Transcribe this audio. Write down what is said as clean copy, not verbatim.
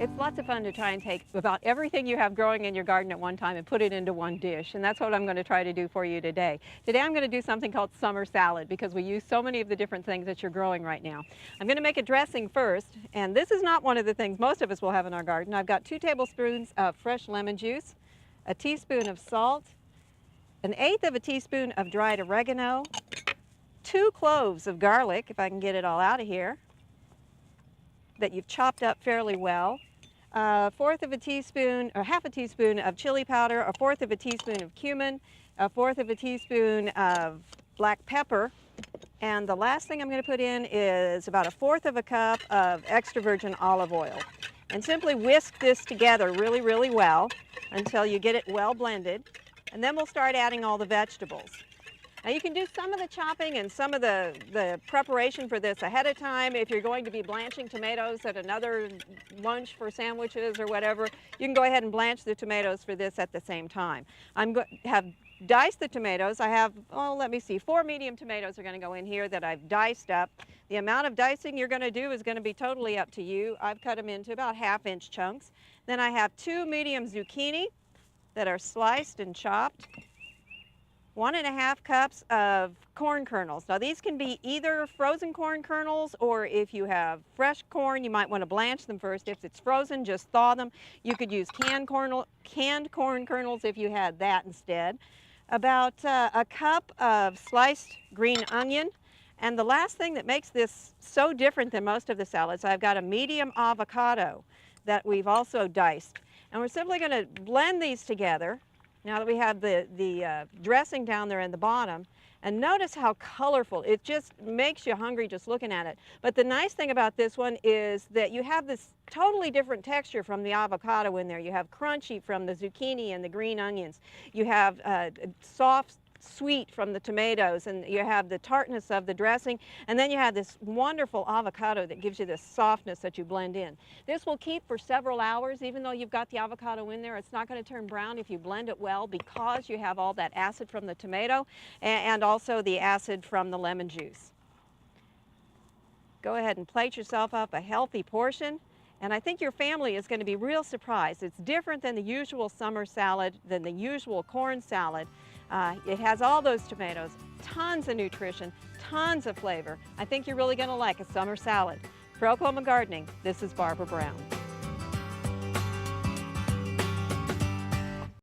It's lots of fun to try and take about everything you have growing in your garden at one time and put it into one dish, and that's what I'm going to try to do for you today. Today I'm going to do something called summer salad because we use so many of the different things that you're growing right now. I'm going to make a dressing first, and this is not one of the things most of us will have in our garden. I've got 2 tablespoons of fresh lemon juice, a teaspoon of salt, 1/8 of a teaspoon of dried oregano, 2 cloves of garlic, if I can get it all out of here, that you've chopped up fairly well, 1/4 of a teaspoon or 1/2 a teaspoon of chili powder, 1/4 of a teaspoon of cumin, 1/4 of a teaspoon of black pepper, and the last thing I'm going to put in is about 1/4 of a cup of extra virgin olive oil. And simply whisk this together really, really well until you get it well blended, and then we'll start adding all the vegetables. Now you can do some of the chopping and some of the preparation for this ahead of time. If you're going to be blanching tomatoes at another lunch for sandwiches or whatever, you can go ahead and blanch the tomatoes for this at the same time. I'm going to have diced the tomatoes. I have, oh, let me see, 4 medium tomatoes are going to go in here that I've diced up. The amount of dicing you're going to do is going to be totally up to you. I've cut them into about 1/2-inch chunks. Then I have 2 medium zucchini that are sliced and chopped. 1½ cups of corn kernels. Now these can be either frozen corn kernels, or if you have fresh corn, you might want to blanch them first. If it's frozen, just thaw them. You could use canned corn kernels if you had that instead. About a cup of sliced green onion. And the last thing that makes this so different than most of the salads, I've got a medium avocado that we've also diced. And we're simply going to blend these together now that we have the dressing down there in the bottom. And notice how colorful. It just makes you hungry just looking at it. But the nice thing about this one is that you have this totally different texture from the avocado in there. You have crunchy from the zucchini and the green onions. You have soft, sweet from the tomatoes, and you have the tartness of the dressing, and then you have this wonderful avocado that gives you this softness that you blend in. This will keep for several hours. Even though you've got the avocado in there, it's not going to turn brown if you blend it well, because you have all that acid from the tomato and also the acid from the lemon juice. Go ahead and plate yourself up a healthy portion, and I think your family is going to be real surprised. It's different than the usual summer salad, than the usual corn salad. It has all those tomatoes, tons of nutrition, tons of flavor. I think you're really going to like a summer salad. For Oklahoma Gardening, this is Barbara Brown.